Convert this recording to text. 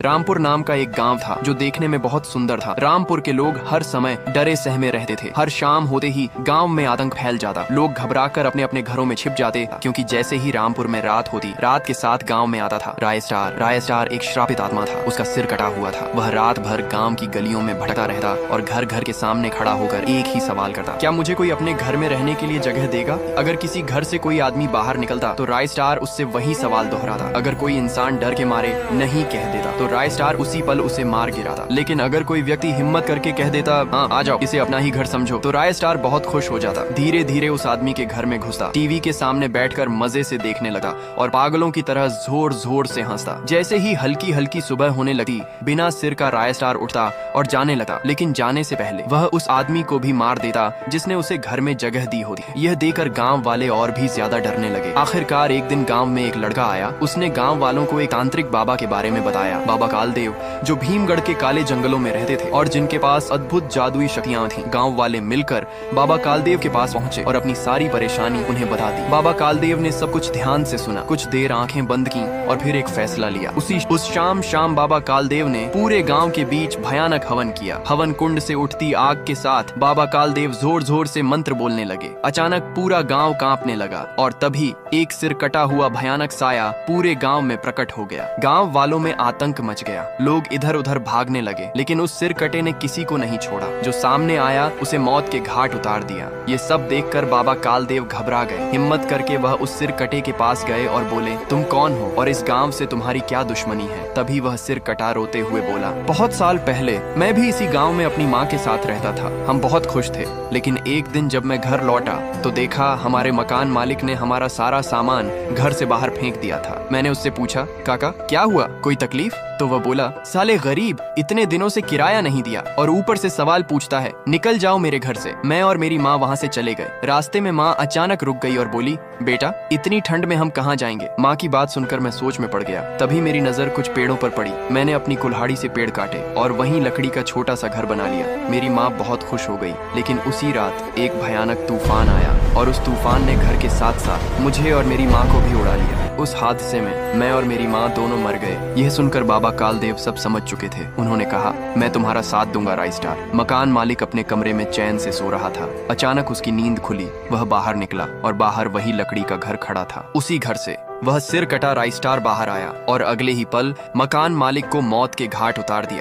रामपुर नाम का एक गांव था जो देखने में बहुत सुंदर था। रामपुर के लोग हर समय डरे सहमे रहते थे। हर शाम होते ही गांव में आतंक फैल जाता। लोग घबराकर अपने अपने घरों में छिप जाते, क्योंकि जैसे ही रामपुर में रात होती, रात के साथ गांव में आता था राय स्टार एक श्रापित आत्मा था। उसका सिर कटा हुआ था। वह रात भर गांव की गलियों में भटकता रहता और घर घर के सामने खड़ा होकर एक ही सवाल करता, क्या मुझे कोई अपने घर में रहने के लिए जगह देगा? अगर किसी घर से कोई आदमी बाहर निकलता तो राय स्टार उससे वही सवाल दोहराता। अगर कोई इंसान डर के मारे नहीं कह देता तो राय स्टार उसी पल उसे मार गिराता। लेकिन अगर कोई व्यक्ति हिम्मत करके कह देता, हाँ आ जाओ, इसे अपना ही घर समझो, तो राय स्टार बहुत खुश हो जाता। धीरे धीरे उस आदमी के घर में घुसता, टीवी के सामने बैठकर मजे से देखने लगा और पागलों की तरह जोर जोर से हंसता। जैसे ही हल्की हल्की सुबह होने लगी, बिना सिर का राय स्टार उठता और जाने लगा। लेकिन जाने से पहले वह उस आदमी को भी मार देता जिसने उसे घर में जगह दी होती। यह देखकर गाँव वाले और भी ज्यादा डरने लगे। आखिरकार एक दिन गाँव में एक लड़का आया। उसने गाँव वालों को एक तांत्रिक बाबा के बारे में बताया। बाबा कालदेव, जो भीमगढ़ के काले जंगलों में रहते थे और जिनके पास अद्भुत जादुई शक्तियां थीं। गांव वाले मिलकर बाबा कालदेव के पास पहुंचे और अपनी सारी परेशानी उन्हें बता दी। बाबा कालदेव ने सब कुछ ध्यान से सुना, कुछ देर आंखें बंद की और फिर एक फैसला लिया। उस शाम बाबा कालदेव ने पूरे गांव के बीच भयानक हवन किया। हवन कुंड से उठती आग के साथ बाबा कालदेव जोर जोर से मंत्र बोलने लगे। अचानक पूरा गाँव कांपने लगा और तभी एक सिर कटा हुआ भयानक साया पूरे गाँव में प्रकट हो गया। गाँव वालों में आतंक मच गया। लोग इधर उधर भागने लगे, लेकिन उस सिर कटे ने किसी को नहीं छोड़ा। जो सामने आया उसे मौत के घाट उतार दिया। ये सब देखकर बाबा कालदेव घबरा गए। हिम्मत करके वह उस सिर कटे के पास गए और बोले, तुम कौन हो और इस गांव से तुम्हारी क्या दुश्मनी है? तभी वह सिर कटा रोते हुए बोला, बहुत साल पहले मैं भी इसी गाँव में अपनी माँ के साथ रहता था। हम बहुत खुश थे, लेकिन एक दिन जब मैं घर लौटा तो देखा हमारे मकान मालिक ने हमारा सारा सामान घर से बाहर फेंक दिया था। मैंने उससे पूछा, काका क्या हुआ, कोई तकलीफ? तो वह बोला, साले गरीब, इतने दिनों से किराया नहीं दिया और ऊपर से सवाल पूछता है, निकल जाओ मेरे घर से। मैं और मेरी माँ वहाँ से चले गए। रास्ते में माँ अचानक रुक गई और बोली, बेटा इतनी ठंड में हम कहाँ जाएंगे? माँ की बात सुनकर मैं सोच में पड़ गया। तभी मेरी नजर कुछ पेड़ों पर पड़ी। मैंने अपनी कुल्हाड़ी से पेड़ काटे और वहीं लकड़ी का छोटा सा घर बना लिया। मेरी माँ बहुत खुश हो गई। लेकिन उसी रात एक भयानक तूफान आया और उस तूफान ने घर के साथ साथ मुझे और मेरी माँ को भी उड़ा लिया। उस हादसे में मैं और मेरी माँ दोनों मर गए। यह सुनकर बाबा कालदेव सब समझ चुके थे। उन्होंने कहा, मैं तुम्हारा साथ दूंगा राय स्टार। मकान मालिक अपने कमरे में चैन से सो रहा था। अचानक उसकी नींद खुली। वह बाहर निकला और बाहर वही लकड़ी का घर खड़ा था। उसी घर से वह सिर कटा राय स्टार बाहर आया और अगले ही पल मकान मालिक को मौत के घाट उतार दिया।